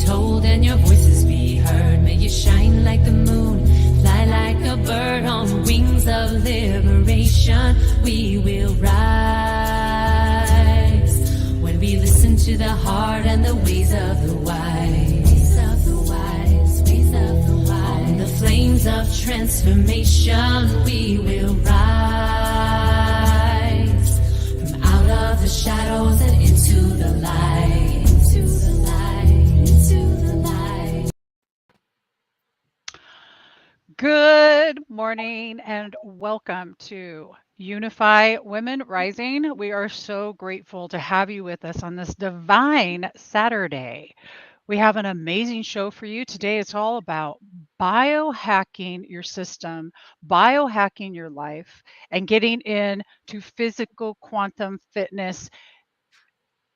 told and your voices be heard. May you shine like the moon, fly like a bird on wings of liberation. We will rise when we listen to the heart and the ways of the wise. On the flames of transformation, we will rise from out of the shadows and into the light. Into the light. Into the light. Good morning and welcome to Unify Women Rising. We are so grateful to have you with us on this divine Saturday. We have an amazing show for you. Today it's all about biohacking your system, biohacking your life, and getting into physical quantum fitness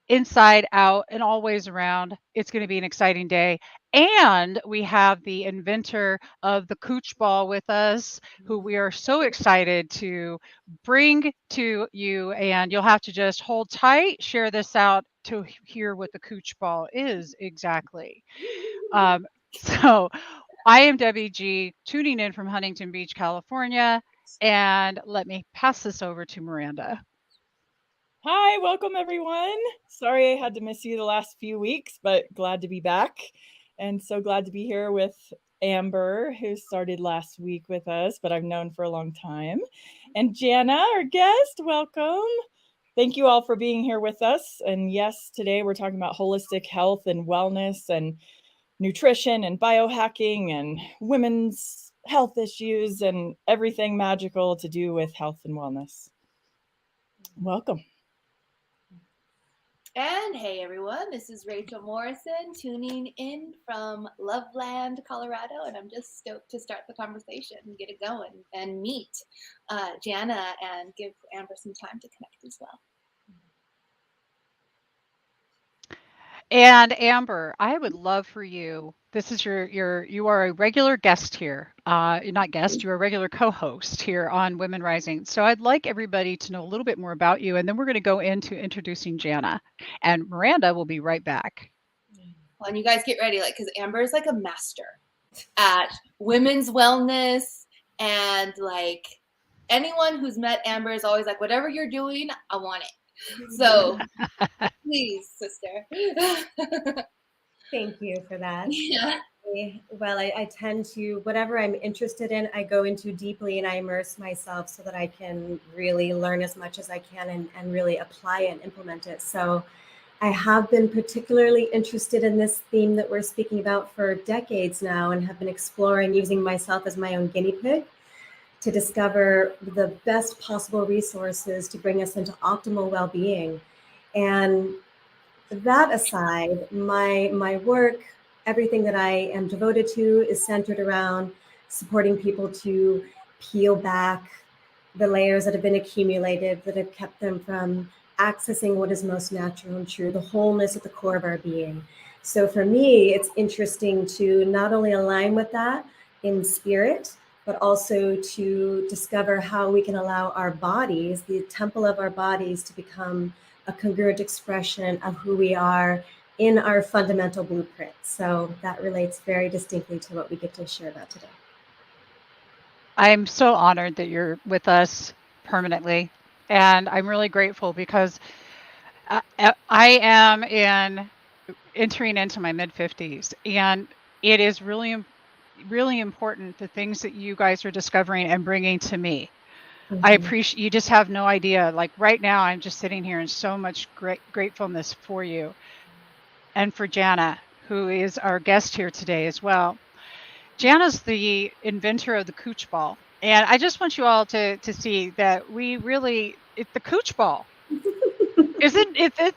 inside out and always around. It's going to be an exciting day. And we have the inventor of the Cooch Ball with us, who we are so excited to bring to you. And you'll have to just hold tight, share this out to hear what the Cooch Ball is exactly. So I am Debbie G, tuning in from Huntington Beach, California. And let me pass this over to Miranda. Hi, welcome everyone. Sorry I had to miss you the last few weeks, but glad to be back. And so glad to be here with Amber, who started last week with us, but I've known for a long time. And Jana, our guest, welcome. Thank you all for being here with us. And yes, today we're talking about holistic health and wellness and nutrition and biohacking and women's health issues and everything magical to do with health and wellness. Welcome. And hey everyone, this is Rachel Morrison tuning in from Loveland, Colorado, and I'm just stoked to start the conversation and get it going and meet Jana and give Amber some time to connect as well. And Amber, I would love for you. This is you are a regular guest here. Not guest, you're a regular co-host here on Women Rising. So I'd like everybody to know a little bit more about you, and then we're going to go into introducing Jana. And Miranda will be right back. Well, and you guys get ready, because Amber is like a master at women's wellness, and anyone who's met Amber is always like, whatever you're doing, I want it. So please, sister. Thank you for that. Yeah. Well, I tend to, whatever I'm interested in, I go into deeply and I immerse myself so that I can really learn as much as I can and really apply it and implement it. So I have been particularly interested in this theme that we're speaking about for decades now and have been exploring using myself as my own guinea pig to discover the best possible resources to bring us into optimal well-being. And that aside, my work, everything that I am devoted to is centered around supporting people to peel back the layers that have been accumulated that have kept them from accessing what is most natural and true, the wholeness at the core of our being. So for me, it's interesting to not only align with that in spirit, but also to discover how we can allow our bodies, the temple of our bodies, to become a congruent expression of who we are in our fundamental blueprint. So that relates very distinctly to what we get to share about today. I'm so honored that you're with us permanently. And I'm really grateful because I am entering into my mid-50s. And it is really important, the things that you guys are discovering and bringing to me. Mm-hmm. I appreciate, you just have no idea. Like right now, I'm just sitting here in so much gratefulness for you and for Jana, who is our guest here today as well. Jana's the inventor of the Cooch Ball. And I just want you all to see that the Cooch Ball isn't it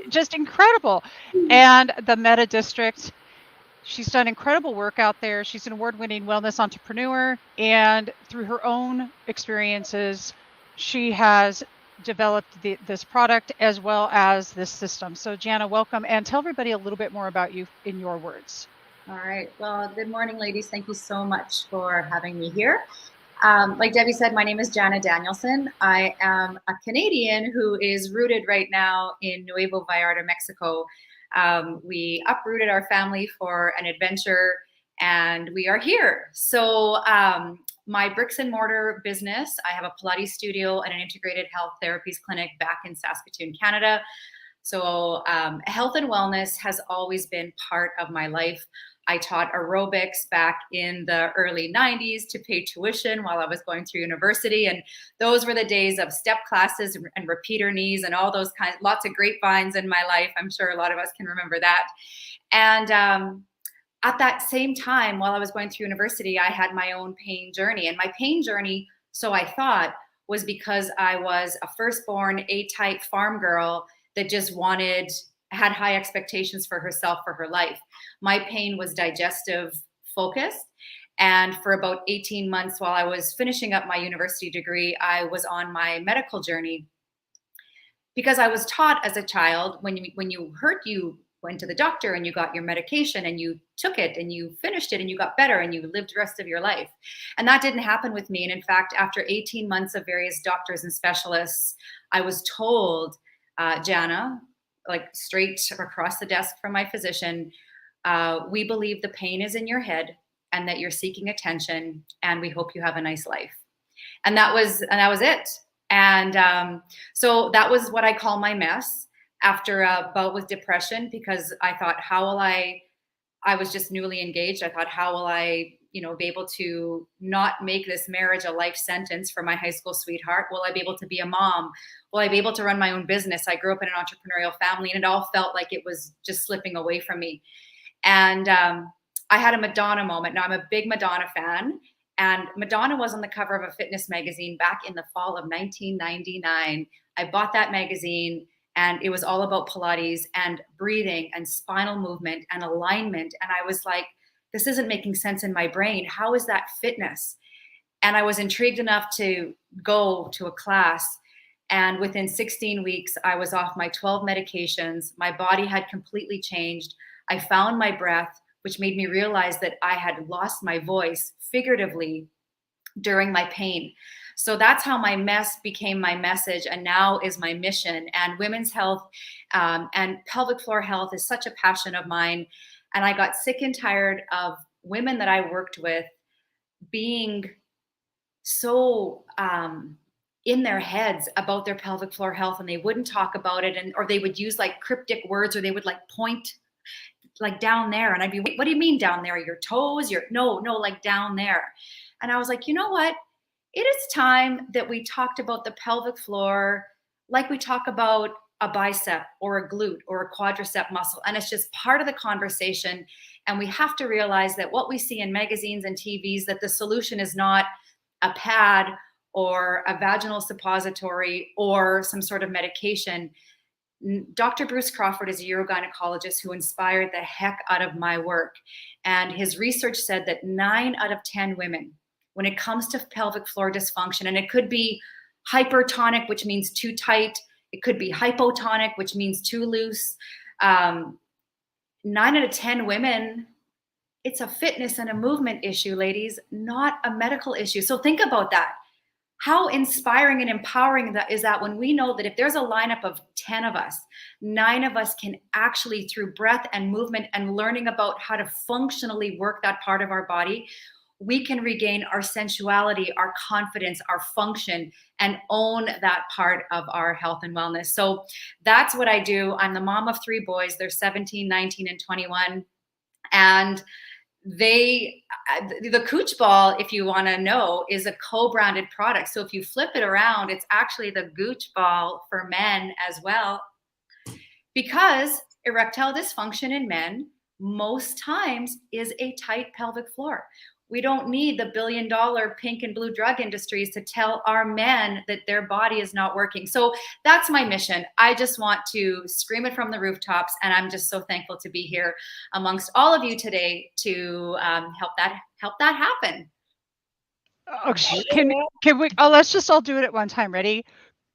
just incredible. And the Meta District, she's done incredible work out there. She's an award-winning wellness entrepreneur, and through her own experiences, she has developed this product as well as this system. So Jana, welcome, and tell everybody a little bit more about you in your words. All right. Well, good morning, ladies. Thank you so much for having me here. Like Debbie said, my name is Jana Danielson. I am a Canadian who is rooted right now in Nuevo Vallarta, Mexico. We uprooted our family for an adventure, and we are here. So my bricks and mortar business, I have a Pilates studio and an integrated health therapies clinic back in Saskatoon, Canada. So health and wellness has always been part of my life. I taught aerobics back in the early 90s to pay tuition while I was going through university. And those were the days of step classes and repeater knees and all those kinds, lots of grapevines in my life. I'm sure a lot of us can remember that. And at that same time, while I was going through university, I had my own pain journey. And my pain journey, so I thought, was because I was a firstborn A-type farm girl that just had high expectations for herself, for her life. My pain was digestive focused. And for about 18 months while I was finishing up my university degree, I was on my medical journey, because I was taught as a child, when you hurt, you went to the doctor and you got your medication and you took it and you finished it and you got better and you lived the rest of your life. And that didn't happen with me. And in fact, after 18 months of various doctors and specialists, I was told, Jana, like straight across the desk from my physician, we believe the pain is in your head and that you're seeking attention, and we hope you have a nice life. And that was it. And so that was what I call my mess after a bout with depression, because I thought, I was just newly engaged. I thought, how will I, be able to not make this marriage a life sentence for my high school sweetheart? Will I be able to be a mom? Will I be able to run my own business? I grew up in an entrepreneurial family, and it all felt like it was just slipping away from me. And I had a Madonna moment. Now, I'm a big Madonna fan, and Madonna was on the cover of a fitness magazine back in the fall of 1999. I bought that magazine, and it was all about Pilates and breathing and spinal movement and alignment. And I was like, this isn't making sense in my brain. How is that fitness? And I was intrigued enough to go to a class. And within 16 weeks, I was off my 12 medications. My body had completely changed. I found my breath, which made me realize that I had lost my voice figuratively during my pain. So that's how my mess became my message, and now is my mission. And women's health and pelvic floor health is such a passion of mine. And I got sick and tired of women that I worked with being so in their heads about their pelvic floor health, and they wouldn't talk about it, or they would use like cryptic words, or they would like point like down there, and I'd be, what do you mean down there? Your toes? No, like down there. And I was like, you know what? It is time that we talked about the pelvic floor like we talk about a bicep or a glute or a quadricep muscle. And it's just part of the conversation. And we have to realize that what we see in magazines and TVs, that the solution is not a pad or a vaginal suppository or some sort of medication. Dr. Bruce Crawford is a urogynecologist who inspired the heck out of my work. And his research said that 9 out of 10 women, when it comes to pelvic floor dysfunction, and it could be hypertonic, which means too tight, it could be hypotonic, which means too loose. 9 out of 10 women, it's a fitness and a movement issue, ladies, not a medical issue. So think about that. How inspiring and empowering that is, that when we know that if there's a lineup of 10 of us, 9 of us can actually, through breath and movement and learning about how to functionally work that part of our body, we can regain our sensuality, our confidence, our function, and own that part of our health and wellness. So that's what I do. I'm the mom of 3 boys. They're 17, 19, and 21. And the Cooch Ball, if you want to know, is a co-branded product. So if you flip it around, it's actually the Gooch Ball for men as well. Because erectile dysfunction in men most times is a tight pelvic floor. We don't need the billion-dollar pink and blue drug industries to tell our men that their body is not working. So that's my mission. I just want to scream it from the rooftops, and I'm just so thankful to be here amongst all of you today to help that happen. Okay, can we? Oh, let's just all do it at one time. Ready?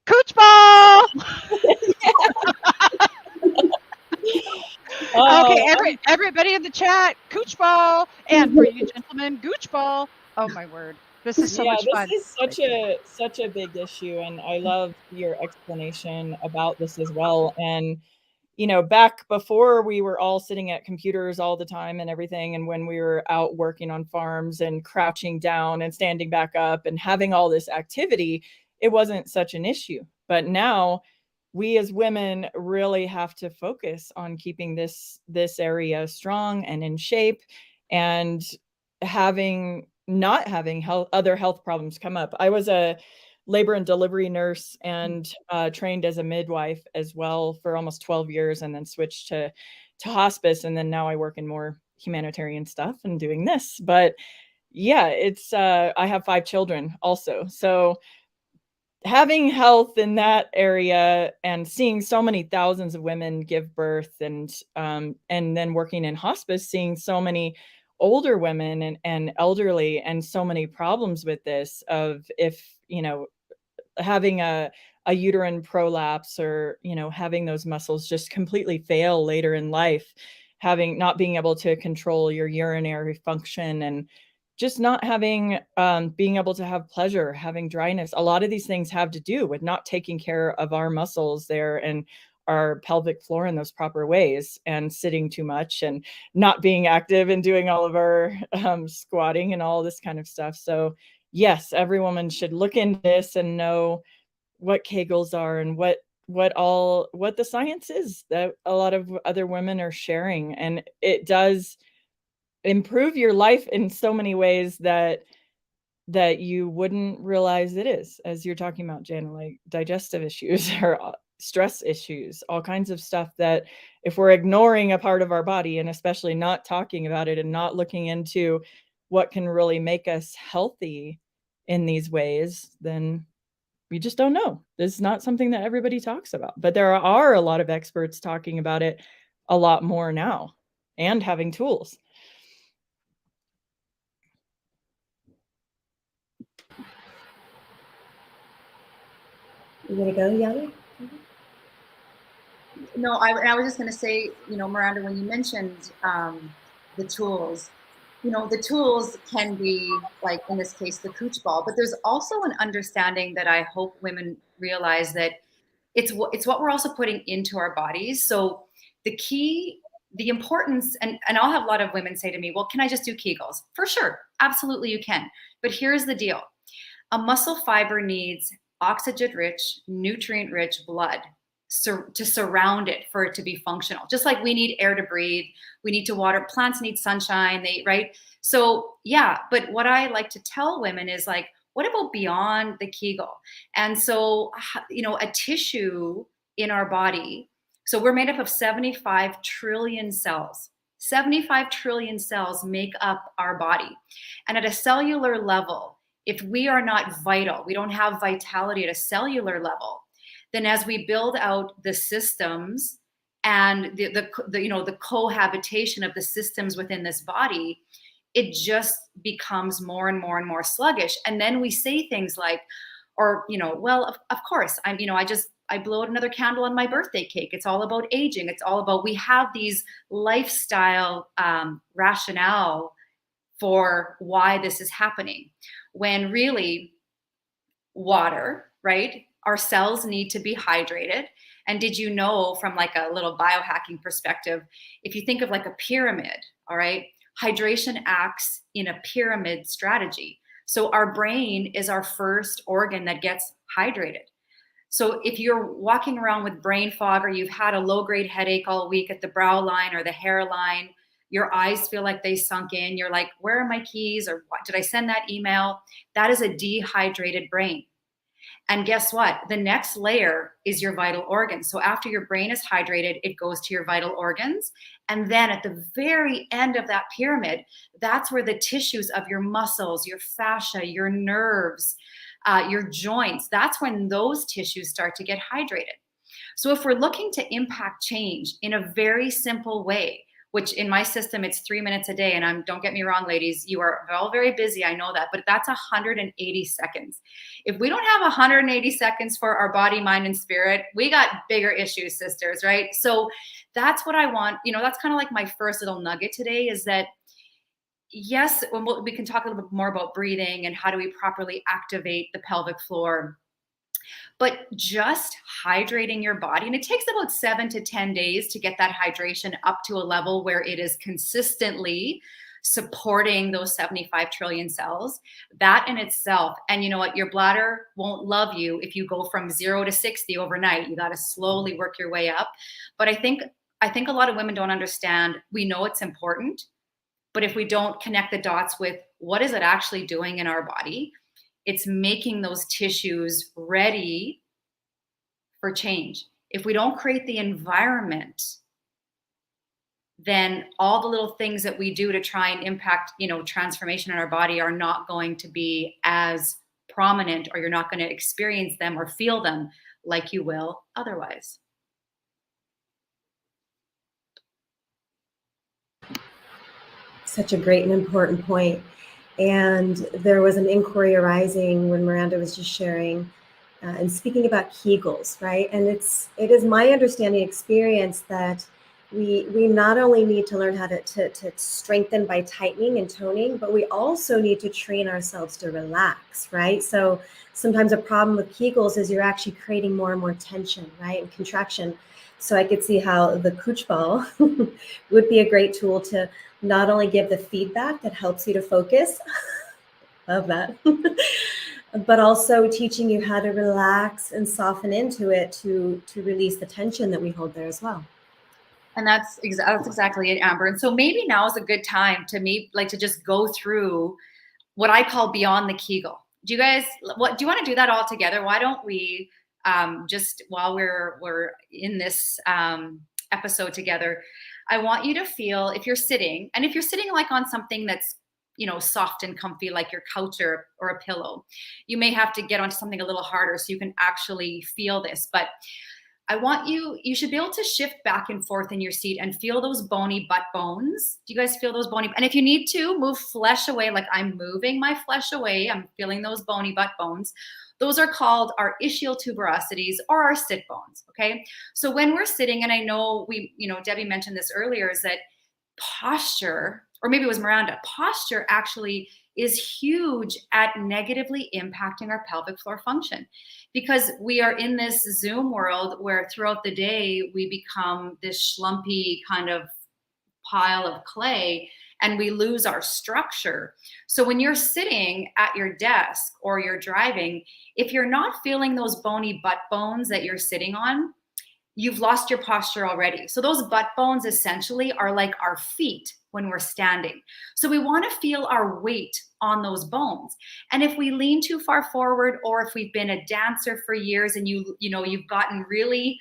Cooch Ball! Okay, everybody in the chat, Cooch Ball, and for you gentlemen, Gooch Ball. Oh my word, this is so much fun. This is such a big issue, and I love your explanation about this as well. And you know, back before we were all sitting at computers all the time and everything, and when we were out working on farms and crouching down and standing back up and having all this activity, it wasn't such an issue. But now we as women really have to focus on keeping this area strong and in shape, and not having other health problems come up. I was a labor and delivery nurse and trained as a midwife as well for almost 12 years, and then switched to hospice. And then now I work in more humanitarian stuff and doing this. But yeah, it's I have 5 children also. So having health in that area and seeing so many thousands of women give birth, and then working in hospice, seeing so many older women and elderly, and so many problems with this, of if, you know, having a uterine prolapse, or, you know, having those muscles just completely fail later in life, not being able to control your urinary function, and just not having being able to have pleasure, having dryness. A lot of these things have to do with not taking care of our muscles there and our pelvic floor in those proper ways, and sitting too much, and not being active, and doing all of our squatting and all this kind of stuff. So yes, every woman should look into this and know what Kegels are, and what the science is that a lot of other women are sharing. And it does improve your life in so many ways that you wouldn't realize it is, as you're talking about, Jana, like digestive issues or stress issues, all kinds of stuff that if we're ignoring a part of our body, and especially not talking about it and not looking into what can really make us healthy in these ways, then we just don't know. This is not something that everybody talks about, but there are a lot of experts talking about it a lot more now, and having tools. You gonna go, Jana? No, I was just going to say, you know, Miranda, when you mentioned the tools, you know, the tools can be, like in this case, the cooch ball, but there's also an understanding that I hope women realize, that it's what we're also putting into our bodies. So the key, the importance, and I'll have a lot of women say to me, well, can I just do Kegels? For sure, absolutely you can. But here's the deal. A muscle fiber needs oxygen-rich, nutrient-rich blood to surround it for it to be functional. Just like we need air to breathe, we need to water, plants need sunshine, right? So yeah, but what I like to tell women is, like, what about beyond the Kegel? And so, you know, a tissue in our body, so we're made up of 75 trillion cells. 75 trillion cells make up our body. And at a cellular level, if we are not vital, we don't have vitality at a cellular level, then as we build out the systems and the you know, the cohabitation of the systems within this body, it just becomes more and more and more sluggish. And then we say things like, or, you know, well, of course, you know, I blow out another candle on my birthday cake. It's all about aging. It's all about, we have these lifestyle rationale for why this is happening, when really water, right? Our cells need to be hydrated. And did you know, from like a little biohacking perspective, if you think of like a pyramid, all right, hydration acts in a pyramid strategy. So our brain is our first organ that gets hydrated. So if you're walking around with brain fog, or you've had a low-grade headache all week at the brow line or the hairline, your eyes feel like they sunk in, you're like, where are my keys? Or what, did I send that email? That is a dehydrated brain. And guess what? The next layer is your vital organs. So after your brain is hydrated, it goes to your vital organs. And then at the very end of that pyramid, that's where the tissues of your muscles, your fascia, your nerves, your joints, that's when those tissues start to get hydrated. So if we're looking to impact change in a very simple way, which in my system, it's 3 minutes a day. And don't get me wrong, ladies, you are all very busy. I know that, but that's 180 seconds. If we don't have 180 seconds for our body, mind, and spirit, we got bigger issues, sisters, right? So that's what I want. You know, that's kind of like my first little nugget today, is that, yes, we can talk a little bit more about breathing and how do we properly activate the pelvic floor. But just hydrating your body, and it takes about 7 to 10 days to get that hydration up to a level where it is consistently supporting those 75 trillion cells. That in itself, and you know what, your bladder won't love you if you go from 0 to 60 overnight. You got to slowly work your way up. But I think a lot of women don't understand. We know it's important, but if we don't connect the dots with what is it actually doing in our body, it's making those tissues ready for change. If we don't create the environment, then all the little things that we do to try and impact, transformation in our body are not going to be as prominent, or you're not going to experience them or feel them like you will otherwise. Such a great and important point. And there was an inquiry arising when Miranda was just sharing and speaking about Kegels, right? And it is my understanding experience that we not only need to learn how to strengthen by tightening and toning, but we also need to train ourselves to relax, right? So sometimes a problem with Kegels is you're actually creating more and more tension, right? And contraction. So I could see how the Kuch ball would be a great tool to not only give the feedback that helps you to focus, love that, but also teaching you how to relax and soften into it to release the tension that we hold there as well. And that's exactly it, Amber. And so maybe now is a good time to just go through what I call beyond the Kegel. Do you want to do that all together? Why don't we just while we're in this episode together, I want you to feel, if you're sitting like on something that's, soft and comfy, like your couch or a pillow, you may have to get onto something a little harder so you can actually feel this. But I want you should be able to shift back and forth in your seat and feel those bony butt bones. Do you guys feel those bony? And if you need to, move flesh away, like I'm moving my flesh away. I'm feeling those bony butt bones. Those are called our ischial tuberosities, or our sit bones, okay? So when we're sitting, and I know Debbie mentioned this earlier, is that posture, or maybe it was Miranda, posture actually is huge at negatively impacting our pelvic floor function, because we are in this Zoom world where throughout the day we become this schlumpy kind of pile of clay and we lose our structure. So when you're sitting at your desk or you're driving, if you're not feeling those bony butt bones that you're sitting on, you've lost your posture already. So those butt bones essentially are like our feet when we're standing. So we want to feel our weight on those bones. And if we lean too far forward, or if we've been a dancer for years and you've gotten really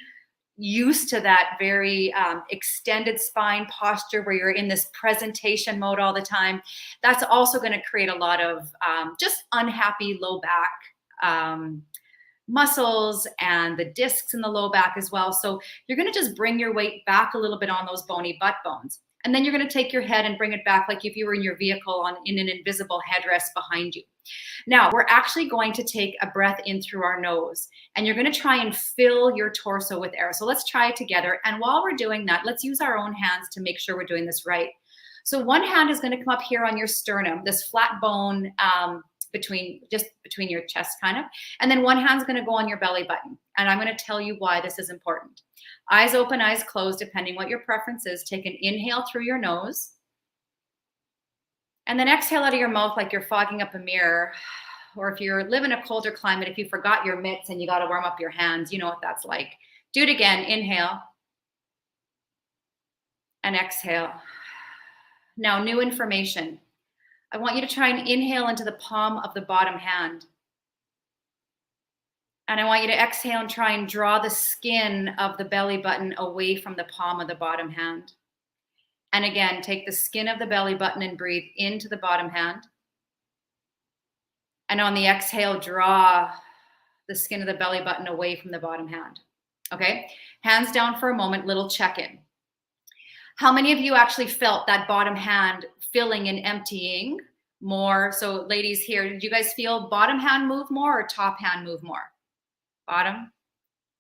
used to that very extended spine posture where you're in this presentation mode all the time, that's also going to create a lot of just unhappy low back muscles and the discs in the low back as well. So you're going to just bring your weight back a little bit on those bony butt bones. And then you're going to take your head and bring it back like if you were in your vehicle in an invisible headrest behind you. Now, we're actually going to take a breath in through our nose, and you're going to try and fill your torso with air. So let's try it together. And while we're doing that, let's use our own hands to make sure we're doing this right. So one hand is going to come up here on your sternum, this flat bone between your chest kind of. And then one hand's going to go on your belly button. And I'm going to tell you why this is important. Eyes open, eyes closed, depending what your preference is. Take an inhale through your nose. And then exhale out of your mouth like you're fogging up a mirror. Or if you live in a colder climate, if you forgot your mitts and you got to warm up your hands, you know what that's like. Do it again. Inhale. And exhale. Now, new information. I want you to try and inhale into the palm of the bottom hand. And I want you to exhale and try and draw the skin of the belly button away from the palm of the bottom hand. And again, take the skin of the belly button and breathe into the bottom hand. And on the exhale, draw the skin of the belly button away from the bottom hand. Okay? Hands down for a moment, little check-in. How many of you actually felt that bottom hand filling and emptying more? So ladies here, did you guys feel bottom hand move more or top hand move more? Bottom?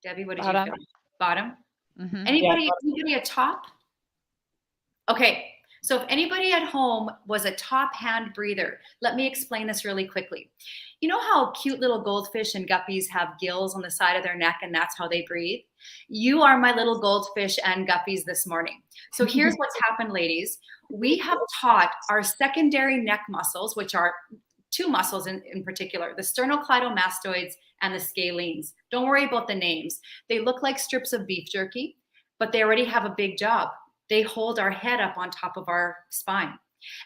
Debbie, what did you feel? Bottom? Mm-hmm. Anybody a top? Okay, So if anybody at home was a top hand breather, let me explain this really quickly. You know how cute little goldfish and guppies have gills on the side of their neck and that's how they breathe? You are my little goldfish and guppies this morning. So here's what's happened, ladies. We have taught our secondary neck muscles, which are two muscles in particular, the sternocleidomastoids and the scalenes. Don't worry about the names. They look like strips of beef jerky, but they already have a big job. They hold our head up on top of our spine.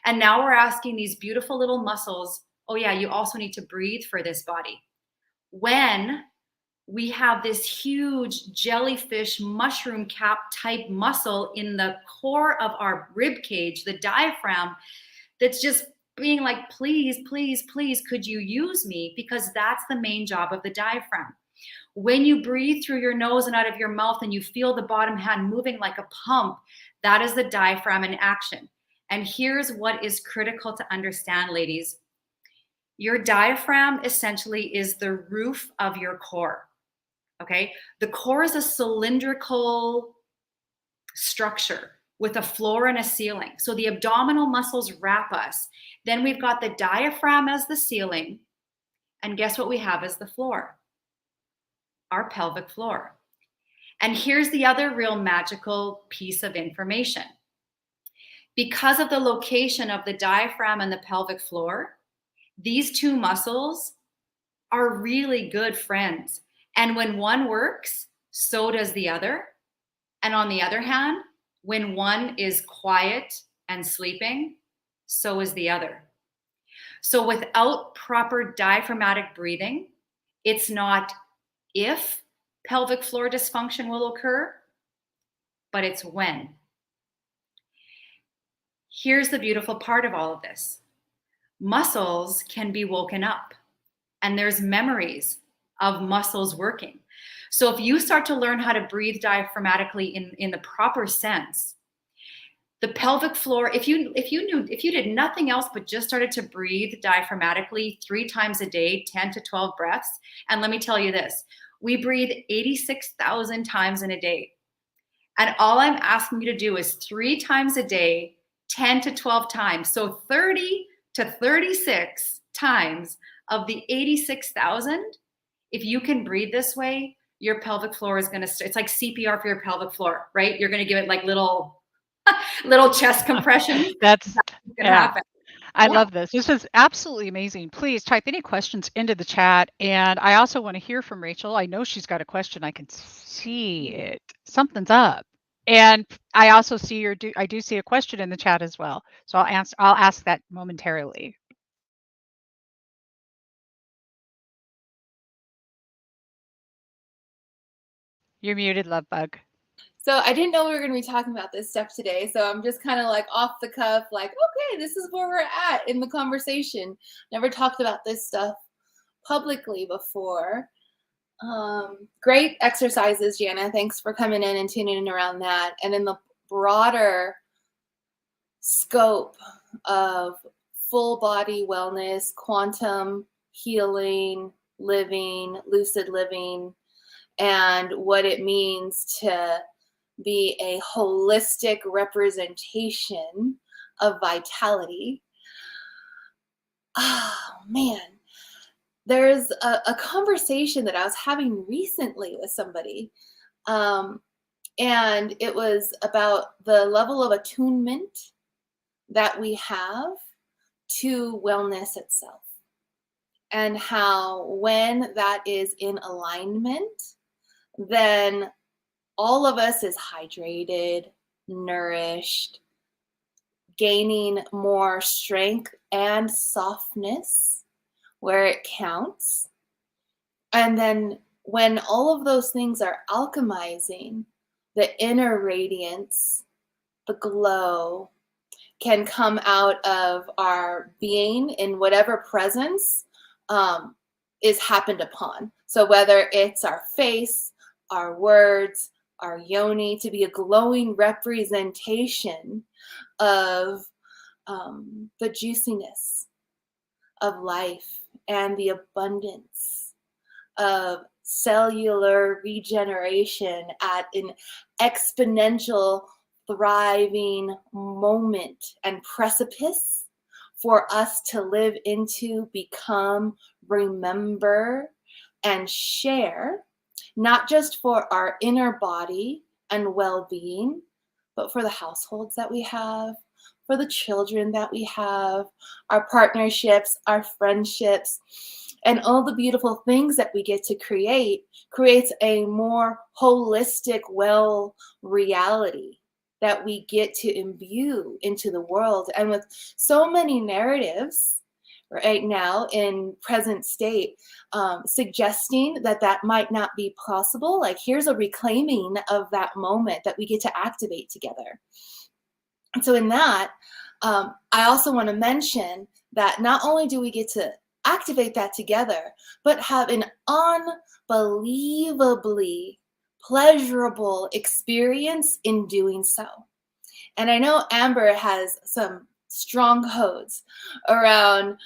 And now we're asking these beautiful little muscles, oh yeah, you also need to breathe for this body. When we have this huge jellyfish mushroom cap type muscle in the core of our rib cage, the diaphragm, that's just being like, please, please, please, could you use me? Because that's the main job of the diaphragm. When you breathe through your nose and out of your mouth and you feel the bottom hand moving like a pump, that is the diaphragm in action. And here's what is critical to understand, ladies. Your diaphragm essentially is the roof of your core, okay? The core is a cylindrical structure with a floor and a ceiling. So the abdominal muscles wrap us. Then we've got the diaphragm as the ceiling. And guess what we have as the floor? Our pelvic floor. And here's the other real magical piece of information. Because of the location of the diaphragm and the pelvic floor, these two muscles are really good friends. And when one works, so does the other. And on the other hand, when one is quiet and sleeping, so is the other. So without proper diaphragmatic breathing, it's not if pelvic floor dysfunction will occur, but it's when. Here's the beautiful part of all of this. Muscles can be woken up, and there's memories of muscles working. So if you start to learn how to breathe diaphragmatically in the proper sense, the pelvic floor, if you did nothing else but just started to breathe diaphragmatically 3 times a day, 10 to 12 breaths, and let me tell you this, we breathe 86,000 times in a day. And all I'm asking you to do is 3 times a day, 10 to 12 times. So 30 to 36 times of the 86,000, if you can breathe this way, your pelvic floor is going to, it's like CPR for your pelvic floor, right? You're going to give it like little chest compressions. That's gonna happen. I love this. This is absolutely amazing. Please type any questions into the chat. And I also want to hear from Rachel. I know she's got a question. I can see it. Something's up. And I also see I do see a question in the chat as well. So I'll ask that momentarily. You're muted, love bug. So I didn't know we were going to be talking about this stuff today. So I'm just kind of like off the cuff, like, okay, this is where we're at in the conversation. Never talked about this stuff publicly before. Great exercises, Jana. Thanks for coming in and tuning in around that. And in the broader scope of full body wellness, quantum healing, living, lucid living, and what it means to be a holistic representation of vitality. Oh, man. There's a conversation that I was having recently with somebody, and it was about the level of attunement that we have to wellness itself, and how when that is in alignment, then all of us is hydrated, nourished, gaining more strength and softness where it counts. And then when all of those things are alchemizing, the inner radiance, the glow can come out of our being in whatever presence is happened upon. So whether it's our face, our words, our yoni, to be a glowing representation of the juiciness of life and the abundance of cellular regeneration at an exponential thriving moment and precipice for us to live into, become, remember, and share, not just for our inner body and well-being, but for the households that we have, for the children that we have, our partnerships, our friendships, and all the beautiful things that we get to create, creates a more holistic, well reality that we get to imbue into the world. And with so many narratives right now in present state, suggesting that that might not be possible, like here's a reclaiming of that moment that we get to activate together. And so in that, I also want to mention that not only do we get to activate that together, but have an unbelievably pleasurable experience in doing so. And I know Amber has some strongholds around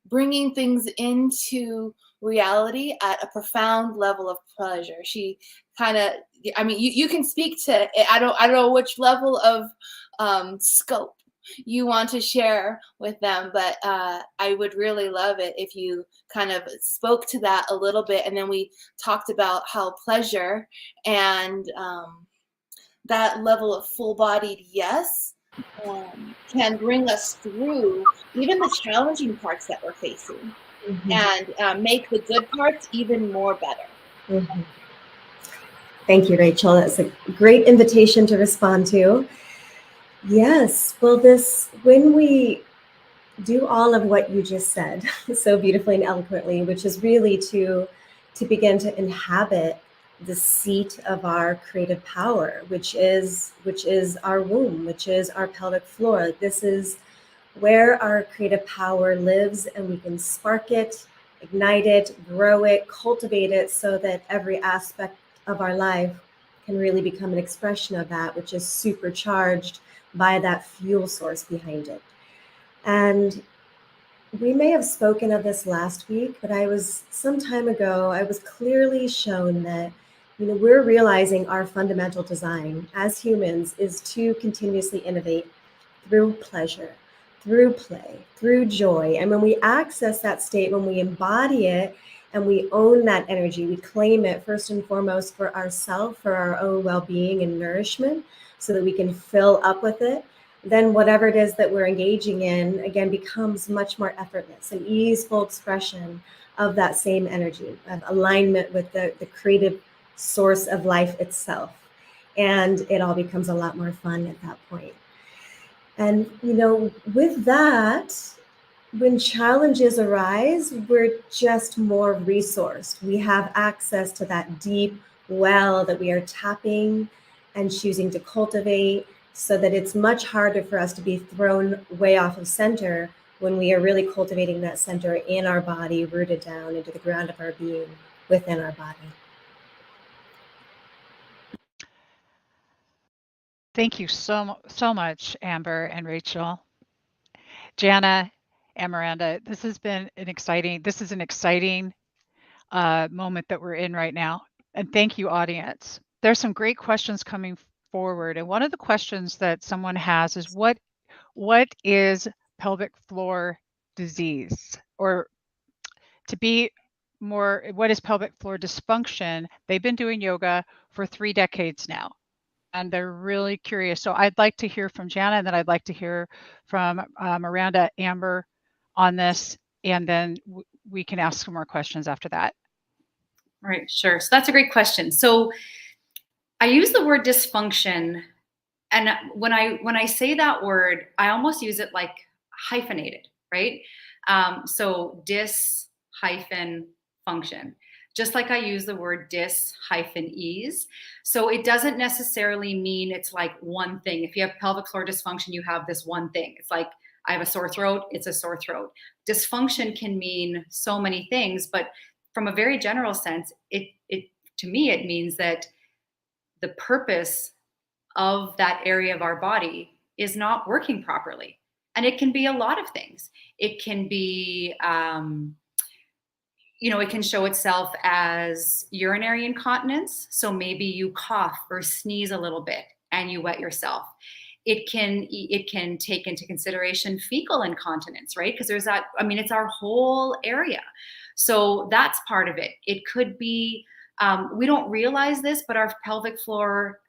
bringing things into reality at a profound level of pleasure. She kind of, I mean, you can speak to, I don't know which level of scope you want to share with them, but I would really love it if you kind of spoke to that a little bit. And then we talked about how pleasure and that level of full-bodied yes can bring us through even the challenging parts that we're facing, and make the good parts even more better. Thank you, Rachel. That's a great invitation to respond to. Yes, well, when we do all of what you just said so beautifully and eloquently, which is really to begin to inhabit the seat of our creative power, which is our womb, which is our pelvic floor. This is where our creative power lives, and we can spark it, ignite it, grow it, cultivate it, so that every aspect of our life can really become an expression of that, which is supercharged by that fuel source behind it. And we may have spoken of this last week, but some time ago, I was clearly shown that, we're realizing our fundamental design as humans is to continuously innovate through pleasure, through play, through joy. And when we access that state, when we embody it and we own that energy, we claim it first and foremost for ourselves, for our own well-being and nourishment, so that we can fill up with it, then whatever it is that we're engaging in, again, becomes much more effortless, an easeful expression of that same energy, of alignment with the creative source of life itself. And it all becomes a lot more fun at that point. And, with that, when challenges arise, we're just more resourced. We have access to that deep well that we are tapping and choosing to cultivate, so that it's much harder for us to be thrown way off of center when we are really cultivating that center in our body, rooted down into the ground of our being within our body. Thank you so much, Amber and Rachel. Jana and Miranda, this is an exciting moment that we're in right now. And thank you, audience. There's some great questions coming forward. And one of the questions that someone has is, what is pelvic floor disease? Or to be more, what is pelvic floor dysfunction? They've been doing yoga for 3 decades now, and they're really curious. So I'd like to hear from Jana, and then I'd like to hear from Miranda, Amber on this, and then we can ask some more questions after that. All right, sure. So that's a great question. So I use the word dysfunction, and when I say that word, I almost use it like hyphenated, right? So dis hyphen function, just like I use the word dis hyphen ease. So it doesn't necessarily mean it's like one thing. If you have pelvic floor dysfunction, you have this one thing. It's like, I have a sore throat, it's a sore throat. Dysfunction can mean so many things, but from a very general sense, it to me, it means that the purpose of that area of our body is not working properly. And it can be a lot of things. It can be, it can show itself as urinary incontinence. So maybe you cough or sneeze a little bit and you wet yourself. It can take into consideration fecal incontinence, right? Because there's that, I mean, it's our whole area. So that's part of it. It could be, we don't realize this, but our pelvic floor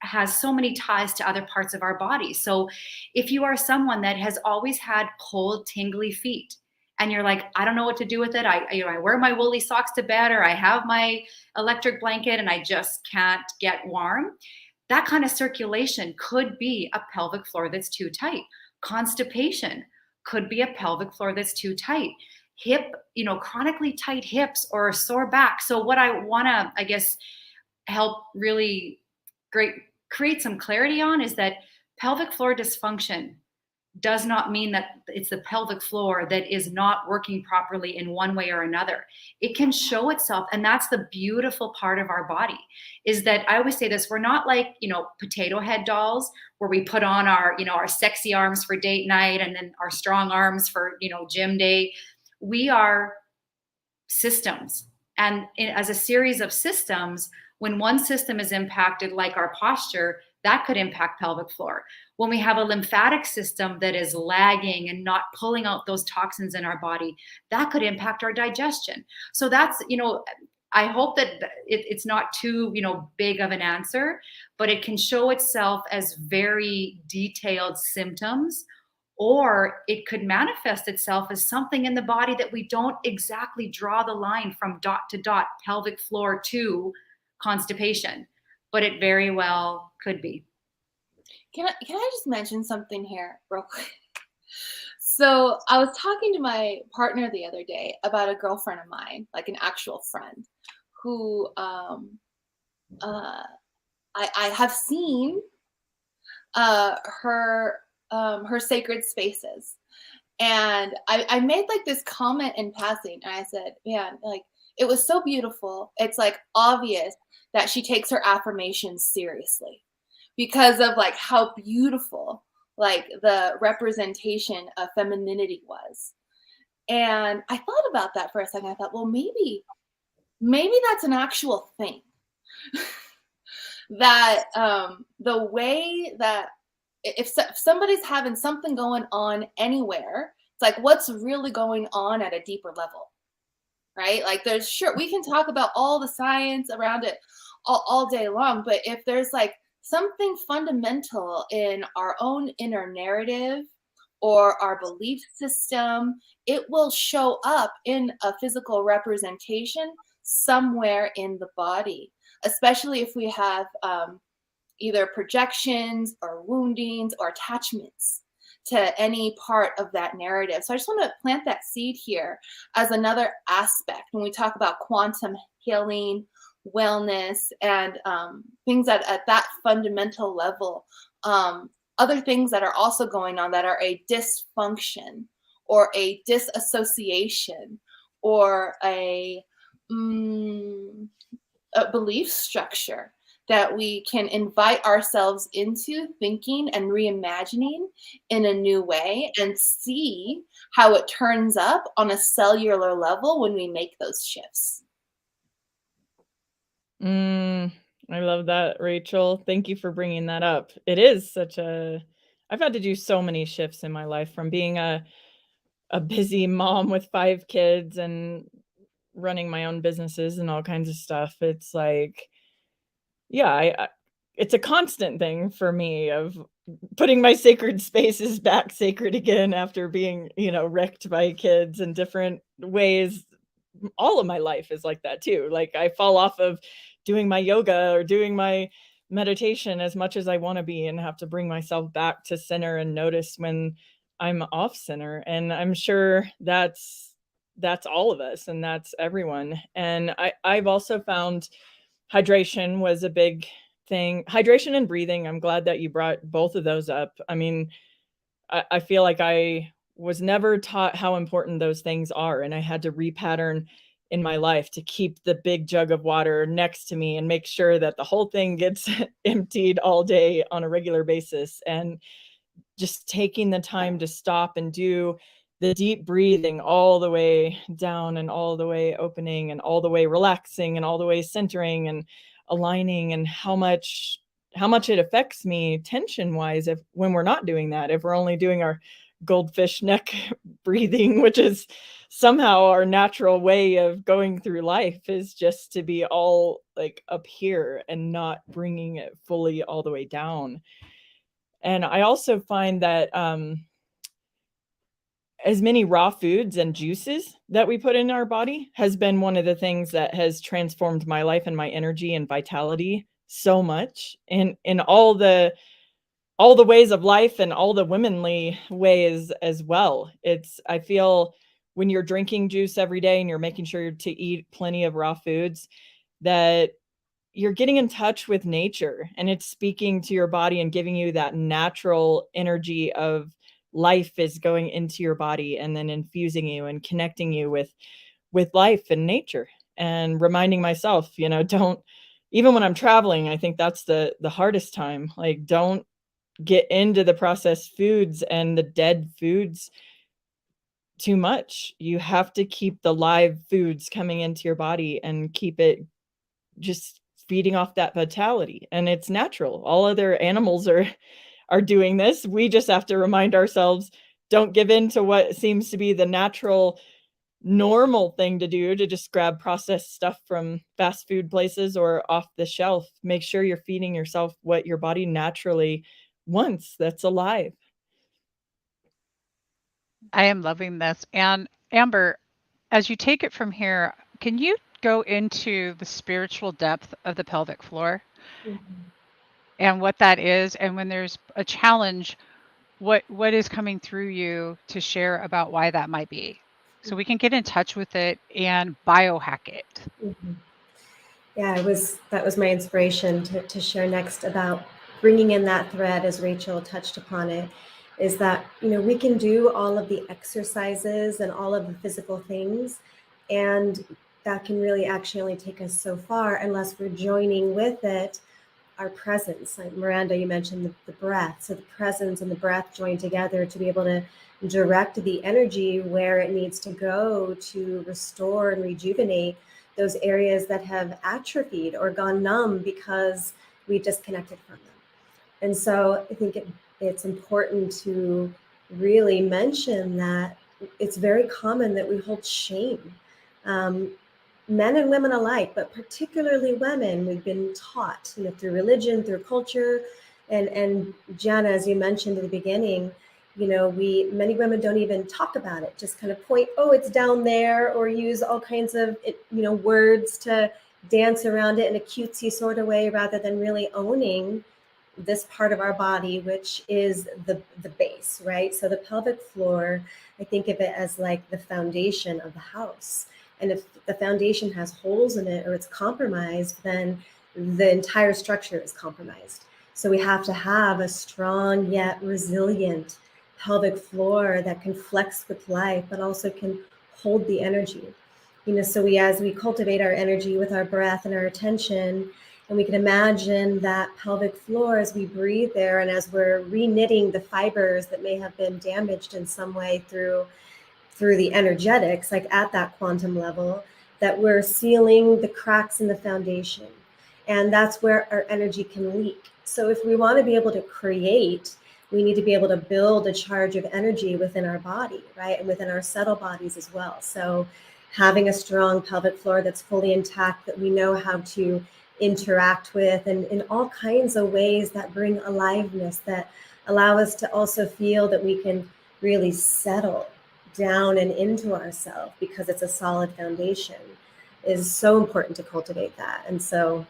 has so many ties to other parts of our body. So if you are someone that has always had cold, tingly feet, and you're like, I don't know what to do with it. I wear my woolly socks to bed, or I have my electric blanket and I just can't get warm. That kind of circulation could be a pelvic floor that's too tight. Constipation could be a pelvic floor that's too tight. Hip, chronically tight hips or a sore back. So what I want to, I guess, help really create some clarity on is that pelvic floor dysfunction does not mean that it's the pelvic floor that is not working properly in one way or another. It can show itself. And that's the beautiful part of our body, is that I always say this, we're not like, potato head dolls where we put on our, our sexy arms for date night and then our strong arms for, gym day. We are systems. And as a series of systems, when one system is impacted, like our posture, that could impact pelvic floor. When we have a lymphatic system that is lagging and not pulling out those toxins in our body, that could impact our digestion. So that's, I hope that it's not too, big of an answer, but it can show itself as very detailed symptoms, or it could manifest itself as something in the body that we don't exactly draw the line from dot to dot, pelvic floor to constipation, but it very well could be. Can I just mention something here real quick? So I was talking to my partner the other day about a girlfriend of mine, like an actual friend, who I have seen her sacred spaces. And I made like this comment in passing, and I said, man, like, it was so beautiful. It's like obvious that she takes her affirmations seriously because of like how beautiful like the representation of femininity was. And I thought about that for a second. I thought, well, maybe that's an actual thing. That the way that if somebody's having something going on anywhere, it's like, what's really going on at a deeper level, right? Like we can talk about all the science around it all day long, but if there's like something fundamental in our own inner narrative or our belief system, it will show up in a physical representation somewhere in the body, especially if we have either projections or woundings or attachments to any part of that narrative. So I just want to plant that seed here as another aspect when we talk about quantum healing, wellness, and things at that fundamental level. Other things that are also going on that are a dysfunction or a disassociation or a belief structure that we can invite ourselves into thinking and reimagining in a new way and see how it turns up on a cellular level when we make those shifts. I love that, Rachel. Thank you for bringing that up. It is I've had to do so many shifts in my life, from being a busy mom with 5 kids and running my own businesses and all kinds of stuff. It's like, yeah, it's a constant thing for me of putting my sacred spaces back sacred again after being, wrecked by kids in different ways. All of my life is like that too. Like I fall off of doing my yoga or doing my meditation as much as I want to be, and have to bring myself back to center and notice when I'm off center. And I'm sure that's all of us, and that's everyone. And I've also found hydration was a big thing. Hydration and breathing. I'm glad that you brought both of those up. I mean, I feel like I was never taught how important those things are. And I had to repattern in my life to keep the big jug of water next to me and make sure that the whole thing gets emptied all day on a regular basis. And just taking the time to stop and do the deep breathing all the way down and all the way opening and all the way relaxing and all the way centering and aligning, and how much how much it affects me tension wise when we're not doing that, if we're only doing our goldfish neck breathing, which is somehow our natural way of going through life, is just to be all like up here and not bringing it fully all the way down. And I also find that as many raw foods and juices that we put in our body has been one of the things that has transformed my life and my energy and vitality so much, in all the ways of life and all the womanly ways as well. I feel when you're drinking juice every day and you're making sure to eat plenty of raw foods, that you're getting in touch with nature, and it's speaking to your body and giving you that natural energy of life is going into your body and then infusing you and connecting you with life and nature. And reminding myself, don't, even when I'm traveling, I think that's the hardest time, like, don't get into the processed foods and the dead foods too much. You have to keep the live foods coming into your body and keep it just feeding off that vitality. And it's natural. All other animals are doing this. We just have to remind ourselves, don't give in to what seems to be the natural, normal thing to do, to just grab processed stuff from fast food places or off the shelf. Make sure you're feeding yourself what your body naturally wants, that's alive. I am loving this. And Amber, as you take it from here, can you go into the spiritual depth of the pelvic floor and what that is? And when there's a challenge, what is coming through you to share about why that might be? So we can get in touch with it and biohack it. Yeah, that was my inspiration to share next about bringing in that thread, as Rachel touched upon it, is that, we can do all of the exercises and all of the physical things, and that can really actually only take us so far unless we're joining with it our presence. Like Miranda, you mentioned the breath. So the presence and the breath join together to be able to direct the energy where it needs to go to restore and rejuvenate those areas that have atrophied or gone numb because we disconnected from them. And so I think it's important to really mention that it's very common that we hold shame. Men and women alike, but particularly women, we've been taught, through religion, through culture, and Jana, as you mentioned at the beginning, many women don't even talk about it, just kind of point, oh, it's down there, or use all kinds of, words to dance around it in a cutesy sort of way, rather than really owning this part of our body, which is the base, right? So the pelvic floor, I think of it as like the foundation of the house. And if the foundation has holes in it or it's compromised, then the entire structure is compromised. So we have to have a strong yet resilient pelvic floor that can flex with life, but also can hold the energy. So as we cultivate our energy with our breath and our attention, and we can imagine that pelvic floor as we breathe there, and as we're re-knitting the fibers that may have been damaged in some way through the energetics, like at that quantum level, that we're sealing the cracks in the foundation. And that's where our energy can leak. So if we want to be able to create, we need to be able to build a charge of energy within our body, right? And within our subtle bodies as well. So having a strong pelvic floor that's fully intact, that we know how to interact with, and in all kinds of ways that bring aliveness, that allow us to also feel that we can really settle down and into ourselves, because it's a solid foundation, is so important to cultivate that. And so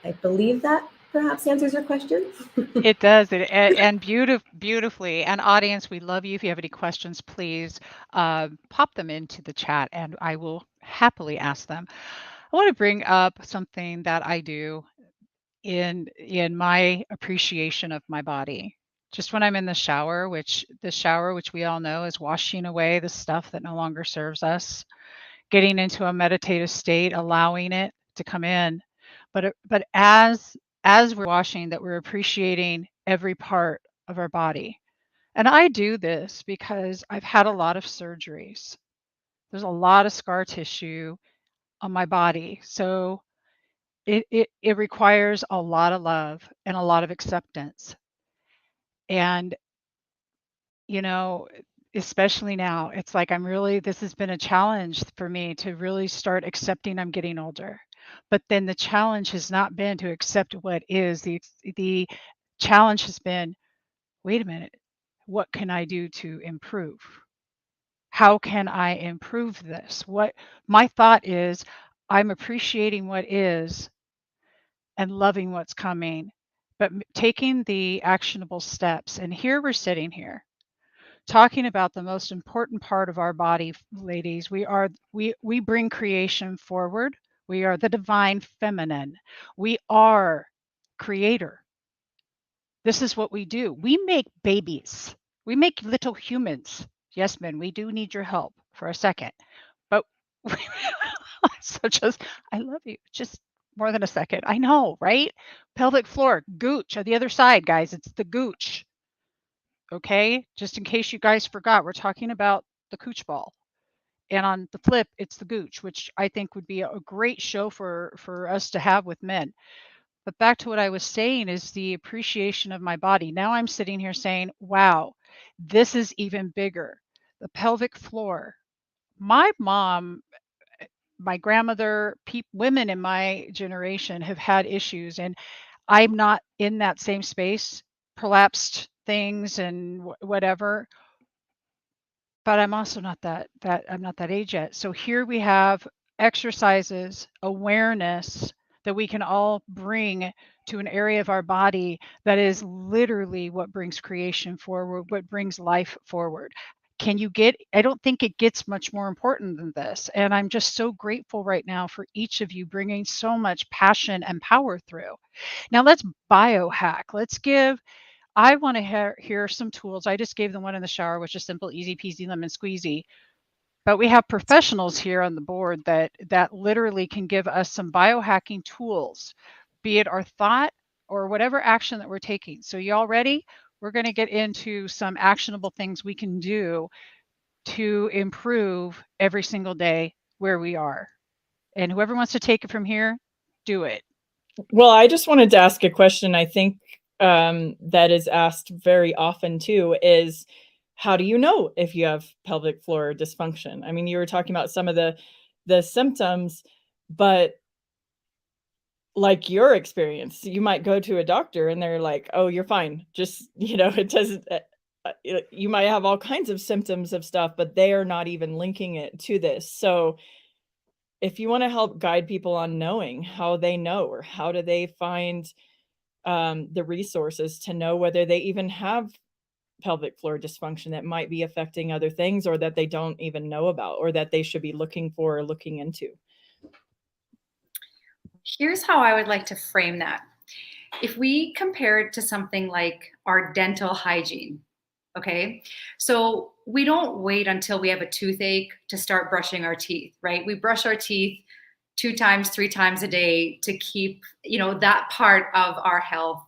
I believe that perhaps answers your question. It does, and beautifully. And audience, we love you. If you have any questions, please pop them into the chat, and I will happily ask them. I want to bring up something that I do in my appreciation of my body. Just when I'm in the shower, which we all know is washing away the stuff that no longer serves us, getting into a meditative state, allowing it to come in. But as we're washing, that we're appreciating every part of our body. And I do this because I've had a lot of surgeries. There's a lot of scar tissue on my body. So it requires a lot of love and a lot of acceptance. And, you know, especially now, it's like this has been a challenge for me to really start accepting I'm getting older. But then the challenge has not been to accept what is. The challenge has been, wait a minute, what can I do to improve? How can I improve this? What my thought is, I'm appreciating what is and loving what's coming, but taking the actionable steps. And here we're sitting here talking about the most important part of our body, ladies. We bring creation forward. We are the divine feminine. We are creator. This is what we do. We make babies. We make little humans. Yes, men, we do need your help for a second. But so just, I love you. Just more than a second. I know, right? Pelvic floor, gooch on the other side, guys. It's the gooch. Okay? Just in case you guys forgot, we're talking about the cooch ball. And on the flip, it's the gooch, which I think would be a great show for us to have with men. But back to what I was saying is the appreciation of my body. Now I'm sitting here saying, wow, this is even bigger. The pelvic floor. My mom, my grandmother, women in my generation have had issues, and I'm not in that same space, prolapsed things and whatever. But I'm also not I'm not that age yet. So here we have exercises, awareness that we can all bring to an area of our body that is literally what brings creation forward, what brings life forward. I don't think it gets much more important than this. And I'm just so grateful right now for each of you bringing so much passion and power through. Now let's biohack. I want to hear some tools. I just gave them one in the shower, which is simple, easy peasy, lemon squeezy. But we have professionals here on the board that literally can give us some biohacking tools, be it our thought or whatever action that we're taking. So y'all ready? We're going to get into some actionable things we can do to improve every single day where we are. And whoever wants to take it from here, do it. Well, I just wanted to ask a question. I think that is asked very often too, is how do you know if you have pelvic floor dysfunction? I mean, you were talking about some of the symptoms, but like your experience, you might go to a doctor and they're like, oh, you're fine. Just, it doesn't, you might have all kinds of symptoms of stuff, but they are not even linking it to this. So if you want to help guide people on knowing how they know, or how do they find the resources to know whether they even have pelvic floor dysfunction that might be affecting other things, or that they don't even know about, or that they should be looking for or looking into. Here's how I would like to frame that. If we compare it to something like our dental hygiene, okay? So we don't wait until we have a toothache to start brushing our teeth, right? We brush our teeth 2 times, 3 times a day to keep, that part of our health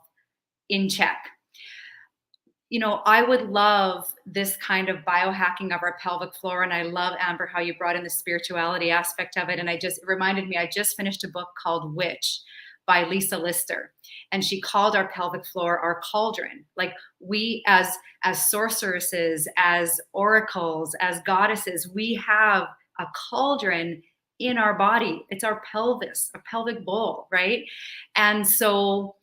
in check. I would love this kind of biohacking of our pelvic floor. And I love, Amber, how you brought in the spirituality aspect of it. And it reminded me, I just finished a book called Witch by Lisa Lister. And she called our pelvic floor our cauldron. Like, we as sorceresses, as oracles, as goddesses, we have a cauldron in our body. It's our pelvis, a pelvic bowl, right? And so,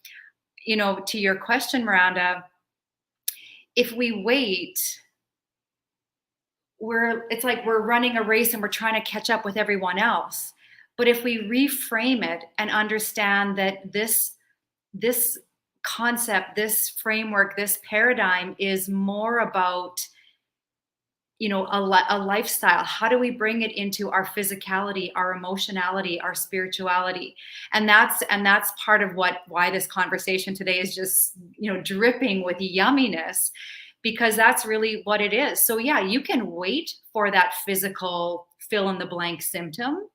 to your question, Miranda, if we wait, it's like we're running a race and we're trying to catch up with everyone else. But if we reframe it and understand that this concept, this framework, this paradigm is more about, a lifestyle. How do we bring it into our physicality, our emotionality, our spirituality? And that's part of why this conversation today is just, dripping with yumminess, because that's really what it is. So yeah, you can wait for that physical fill in the blank symptom,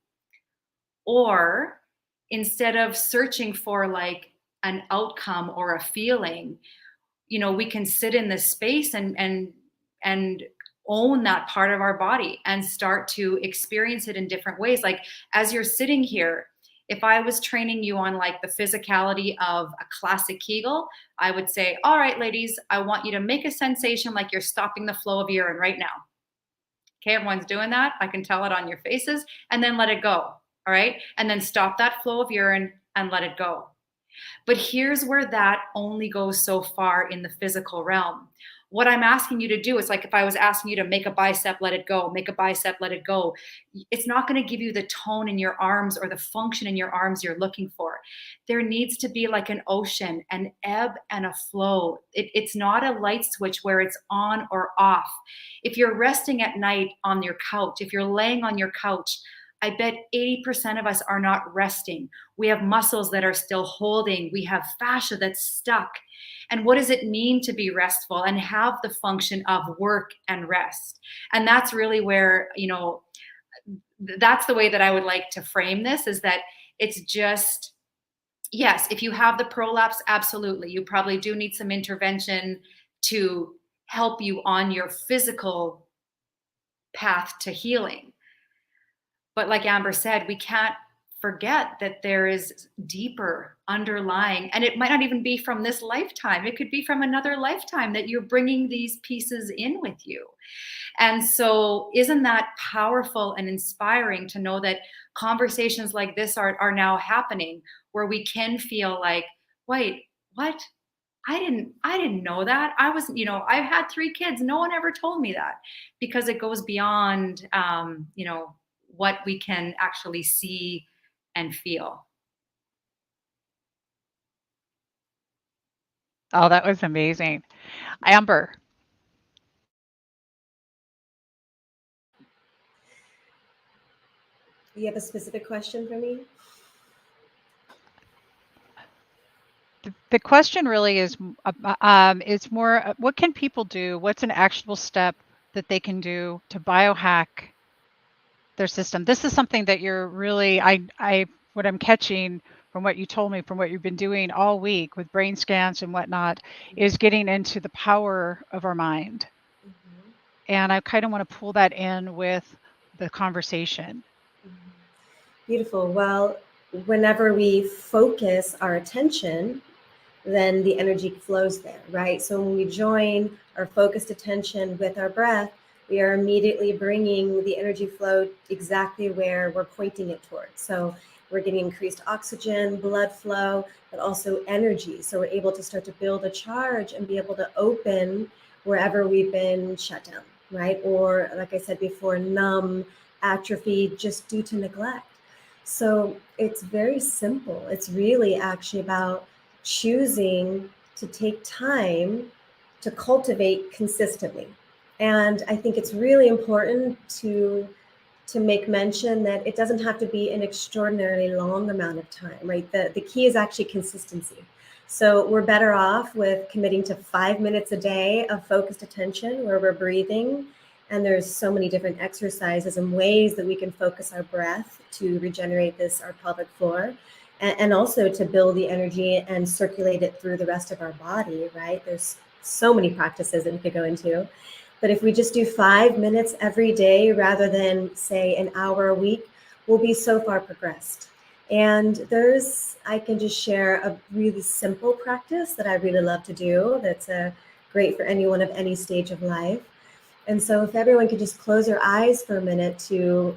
or instead of searching for like an outcome or a feeling, we can sit in this space and own that part of our body and start to experience it in different ways. Like, as you're sitting here, If I was training you on like the physicality of a classic Kegel, I would say, all right, ladies, I want you to make a sensation like you're stopping the flow of urine right now. Okay, everyone's doing that. I can tell it on your faces, and then let it go. All right. And then stop that flow of urine and let it go. But here's where that only goes so far in the physical realm. What I'm asking you to do is like if I was asking you to make a bicep, let it go, make a bicep, let it go. It's not going to give you the tone in your arms or the function in your arms you're looking for. There needs to be like an ocean, an ebb and a flow. It's not a light switch where it's on or off. If you're resting at night on your couch, if you're laying on your couch, I bet 80% of us are not resting. We have muscles that are still holding. We have fascia that's stuck. And what does it mean to be restful and have the function of work and rest? And that's really where, that's the way that I would like to frame this, is that it's just, yes, if you have the prolapse, absolutely. You probably do need some intervention to help you on your physical path to healing. But like Amber said, we can't forget that there is deeper underlying, and it might not even be from this lifetime. It could be from another lifetime that you're bringing these pieces in with you. And so isn't that powerful and inspiring to know that conversations like this are now happening, where we can feel like, wait, what? I didn't know that. I was, I've had 3 kids. No one ever told me that, because it goes beyond, what we can actually see and feel. Oh, that was amazing. Amber. Do you have a specific question for me? The question really is more, what can people do? What's an actionable step that they can do to biohack their system? This is something that you're really, what I'm catching from what you told me, from what you've been doing all week with brain scans and whatnot, is getting into the power of our mind. Mm-hmm. And I kind of want to pull that in with the conversation. Mm-hmm. Beautiful. Well, whenever we focus our attention, then the energy flows there, right? So when we join our focused attention with our breath, we are immediately bringing the energy flow exactly where we're pointing it towards. So we're getting increased oxygen, blood flow, but also energy. So we're able to start to build a charge and be able to open wherever we've been shut down, right? Or like I said before, numb, atrophy, just due to neglect. So it's very simple. It's really actually about choosing to take time to cultivate consistently. And I think it's really important to make mention that it doesn't have to be an extraordinarily long amount of time, right? The key is actually consistency. So we're better off with committing to 5 minutes a day of focused attention where we're breathing. And there's so many different exercises and ways that we can focus our breath to regenerate our pelvic floor. And also to build the energy and circulate it through the rest of our body, right? There's so many practices that we could go into. But if we just do 5 minutes every day rather than, say, an hour a week, we'll be so far progressed. And I can just share a really simple practice that I really love to do that's great for anyone of any stage of life. And so if everyone could just close their eyes for a minute to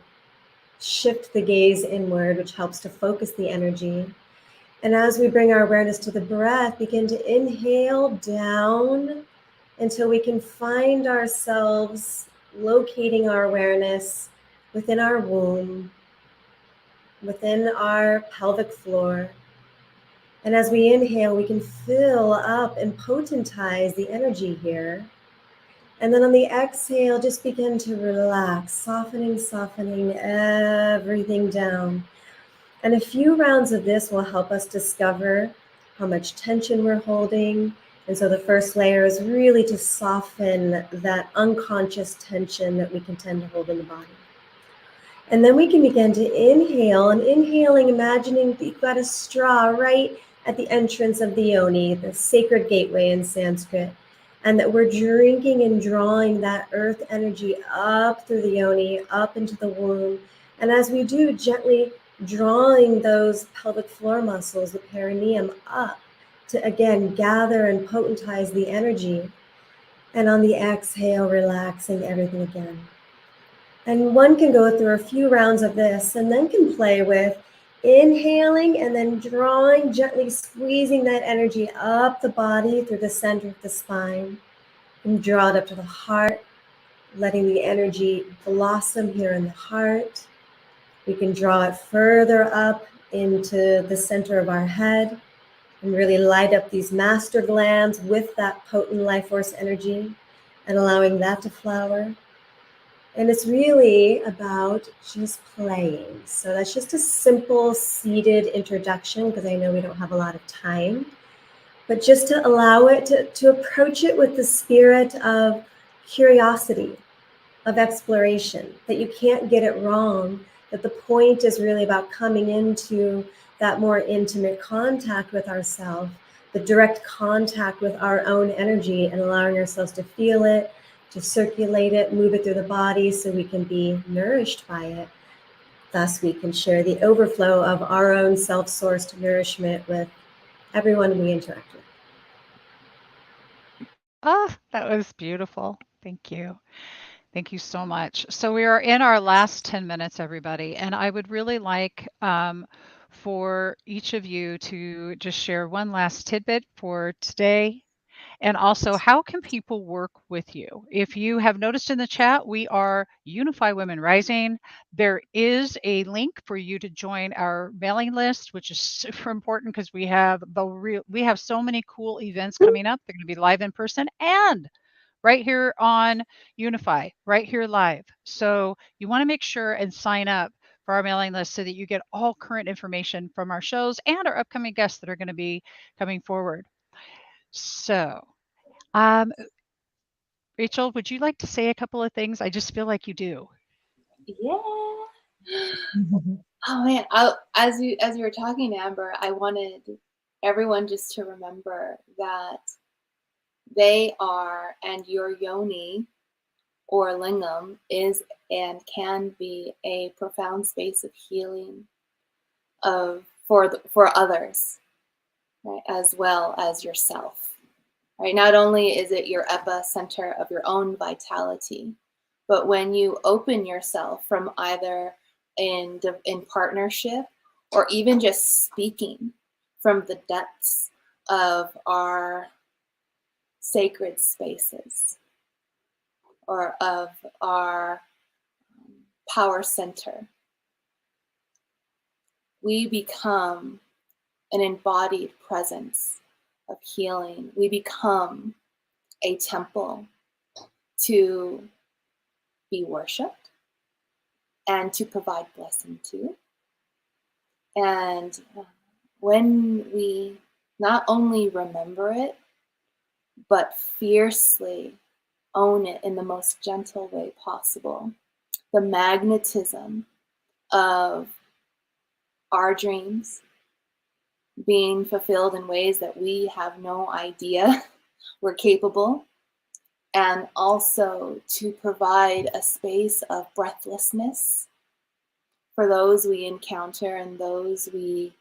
shift the gaze inward, which helps to focus the energy. And as we bring our awareness to the breath, begin to inhale down until we can find ourselves locating our awareness within our womb, within our pelvic floor. And as we inhale, we can fill up and potentize the energy here. And then on the exhale, just begin to relax, softening everything down. And a few rounds of this will help us discover how much tension we're holding. And so the first layer is really to soften that unconscious tension that we can tend to hold in the body. And then we can begin to inhale, and inhaling, imagining that you've got a straw right at the entrance of the yoni, the sacred gateway in Sanskrit. And that we're drinking and drawing that earth energy up through the yoni, up into the womb. And as we do, gently drawing those pelvic floor muscles, the perineum, up to, again, gather and potentize the energy. And on the exhale, relaxing everything again. And one can go through a few rounds of this and then can play with inhaling and then drawing, gently squeezing that energy up the body through the center of the spine, and draw it up to the heart, letting the energy blossom here in the heart. We can draw it further up into the center of our head and really light up these master glands with that potent life force energy and allowing that to flower. And it's really about just playing. So that's just a simple seated introduction, because I know we don't have a lot of time, but just to allow it to approach it with the spirit of curiosity, of exploration, that you can't get it wrong, that the point is really about coming into that more intimate contact with ourselves, the direct contact with our own energy, and allowing ourselves to feel it, to circulate it, move it through the body so we can be nourished by it. Thus, we can share the overflow of our own self-sourced nourishment with everyone we interact with. Ah, that was beautiful. Thank you. Thank you so much. So we are in our last 10 minutes, everybody, and I would really like for each of you to just share one last tidbit for today. And also, how can people work with you? If you have noticed in the chat, we are Unify Women Rising. There is a link for you to join our mailing list, which is super important because we have so many cool events coming up. They're going to be live in person and right here on Unify, right here live. So you want to make sure and sign up for our mailing list so that you get all current information from our shows and our upcoming guests that are going to be coming forward. So, Rachel, would you like to say a couple of things? I just feel like you do. Yeah. Oh man, as you were talking, Amber, I wanted everyone just to remember that they are, and your yoni or lingam is and can be a profound space of healing for others, right, as well as yourself. Right? Not only is it your epicenter of your own vitality, but when you open yourself from either in partnership or even just speaking from the depths of our sacred spaces or of our power center, we become an embodied presence of healing. We become a temple to be worshipped and to provide blessing to. And when we not only remember it, but fiercely own it in the most gentle way possible, the magnetism of our dreams being fulfilled in ways that we have no idea we're capable, and also to provide a space of breathlessness for those we encounter and those we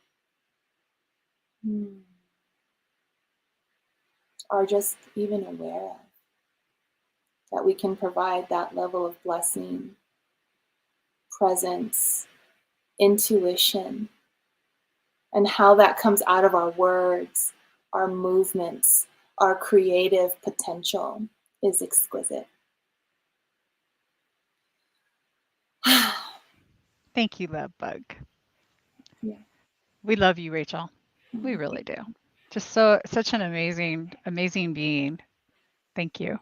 are just even aware of, that we can provide that level of blessing, presence, intuition, and how that comes out of our words, our movements, our creative potential is exquisite. Thank you, Love Bug. Yeah. We love you, Rachel. We really do. Just such an amazing being. Thank you.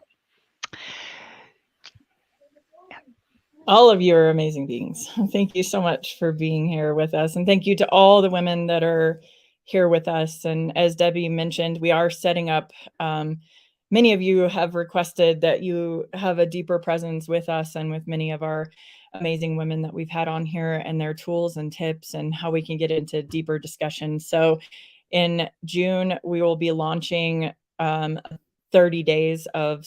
All of you are amazing beings. Thank you so much for being here with us. And thank you to all the women that are here with us. And as Debbie mentioned, we are setting up, many of you have requested that you have a deeper presence with us and with many of our amazing women that we've had on here, and their tools and tips and how we can get into deeper discussion. So in June, we will be launching 30 days of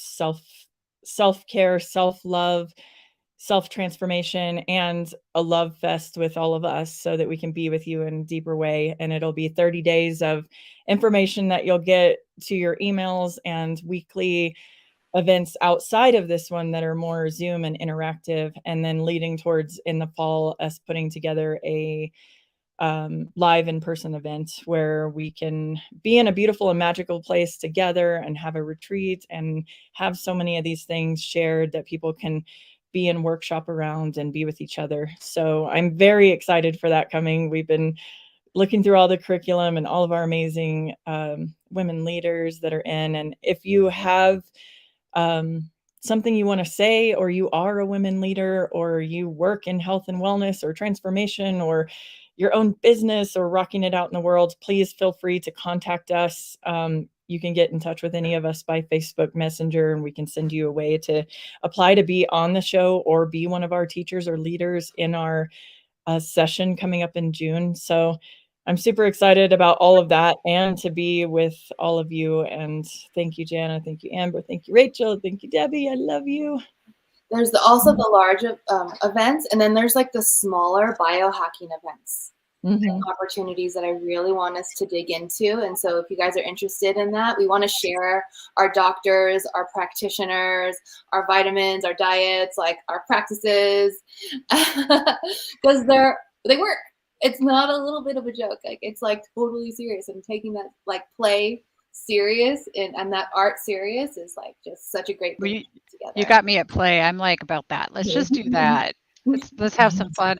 self-care, self-love, self-transformation and a love fest with all of us so that we can be with you in a deeper way. And it'll be 30 days of information that you'll get to your emails and weekly events outside of this one that are more Zoom and interactive, and then leading towards in the fall us putting together a live in-person event where we can be in a beautiful and magical place together and have a retreat and have so many of these things shared that people can be in workshop around and be with each other. So I'm very excited for that coming. We've been looking through all the curriculum and all of our amazing women leaders that are in. And if you have something you want to say, or you are a women leader, or you work in health and wellness or transformation, or your own business, or rocking it out in the world, please feel free to contact us. You can get in touch with any of us by Facebook Messenger, and we can send you a way to apply to be on the show or be one of our teachers or leaders in our session coming up in June. So I'm super excited about all of that and to be with all of you. And thank you, Jana. Thank you, Amber. Thank you, Rachel. Thank you, Debbie. I love you. There's also the large events, and then there's like the smaller biohacking events. Opportunities that I really want us to dig into. And so if you guys are interested in that, we want to share our doctors, our practitioners, our vitamins, our diets, like our practices, because they work. It's not a little bit of a joke. Like, it's like totally serious, and taking that like play serious and that art serious is like just such a great thing together. You got me at play. I'm like about that. Let's just do that. Let's have some fun.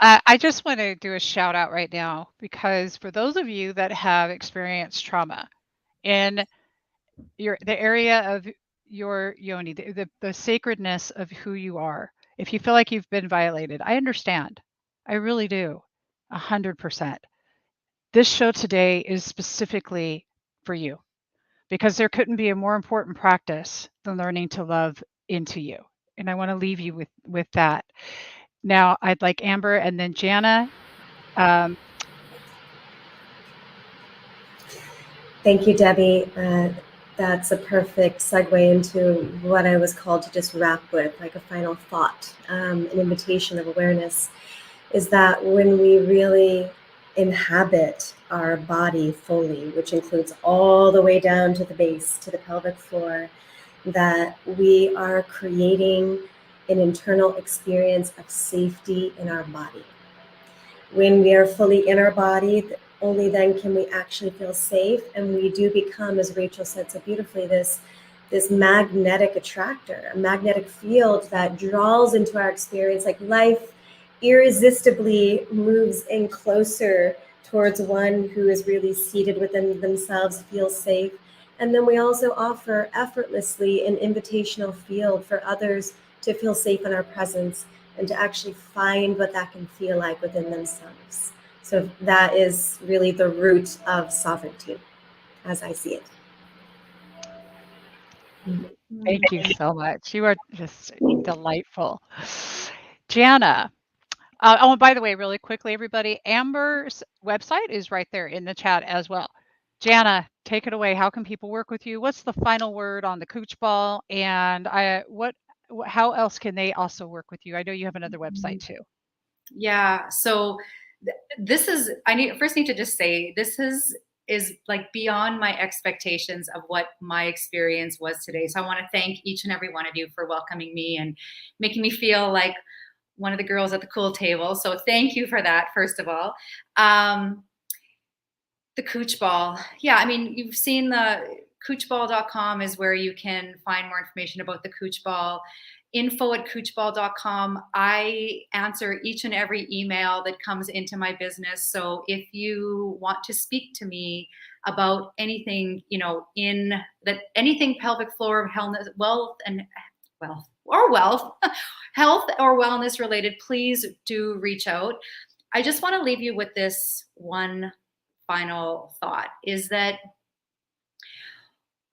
I just want to do a shout out right now, because for those of you that have experienced trauma in the area of your yoni, the sacredness of who you are, if you feel like you've been violated, I understand. I really do. 100%. This show today is specifically for you, because there couldn't be a more important practice than learning to love into you. And I want to leave you with that. Now, I'd like Amber and then Jana. Thank you, Debbie. That's a perfect segue into what I was called to just wrap with, like a final thought, an invitation of awareness, is that when we really inhabit our body fully, which includes all the way down to the base, to the pelvic floor, that we are creating an internal experience of safety in our body. When we are fully in our body, only then can we actually feel safe, and we do become, as Rachel said so beautifully, this magnetic attractor, a magnetic field that draws into our experience, like life irresistibly moves in closer towards one who is really seated within themselves, feels safe. And then we also offer effortlessly an invitational field for others to feel safe in our presence and to actually find what that can feel like within themselves. So that is really the root of sovereignty, as I see it. Thank you so much. You are just delightful. Jana. Oh, and by the way, really quickly, everybody, Amber's website is right there in the chat as well. Jana, take it away. How can people work with you? What's the final word on the Cooch Ball? And how else can they also work with you? I know you have another website too. Yeah. So this is, first need to just say, this is like beyond my expectations of what my experience was today. So I want to thank each and every one of you for welcoming me and making me feel like one of the girls at the cool table. So thank you for that, first of all. The Cooch Ball. Yeah, I mean, you've seen the coochball.com is where you can find more information about the Cooch Ball. info@coochball.com. I answer each and every email that comes into my business. So if you want to speak to me about anything, anything pelvic floor, health or wellness related, please do reach out. I just want to leave you with this one final thought, is that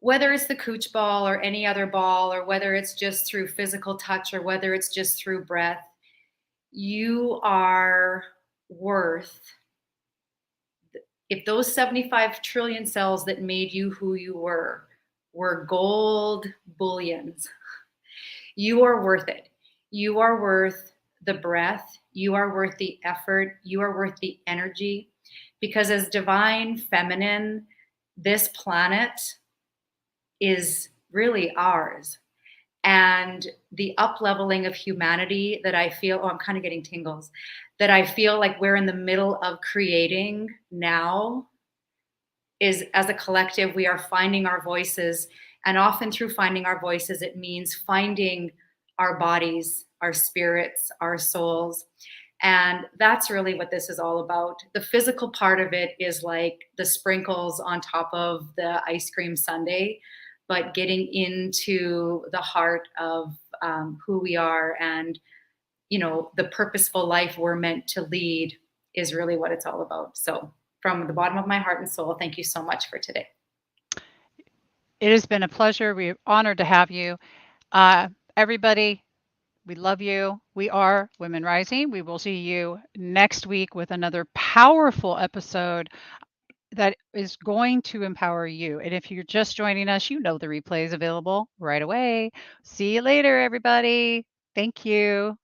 whether it's the Cooch Ball or any other ball, or whether it's just through physical touch, or whether it's just through breath, you are worth, if those 75 trillion cells that made you who you were gold bullions, you are worth it. You are worth the breath. You are worth the effort. You are worth the energy. Because as divine feminine, this planet is really ours. And the up-leveling of humanity that I feel, I'm kind of getting tingles, that I feel like we're in the middle of creating now is, as a collective, we are finding our voices. And often through finding our voices, it means finding our bodies, our spirits, our souls. And that's really what this is all about. The physical part of it is like the sprinkles on top of the ice cream sundae, but getting into the heart of who we are and, you know, the purposeful life we're meant to lead is really what it's all about. So from the bottom of my heart and soul, thank you so much for today. It has been a pleasure. We're honored to have you. Everybody, we love you. We are Women Rising. We will see you next week with another powerful episode that is going to empower you. And if you're just joining us, you know the replay is available right away. See you later, everybody. Thank you.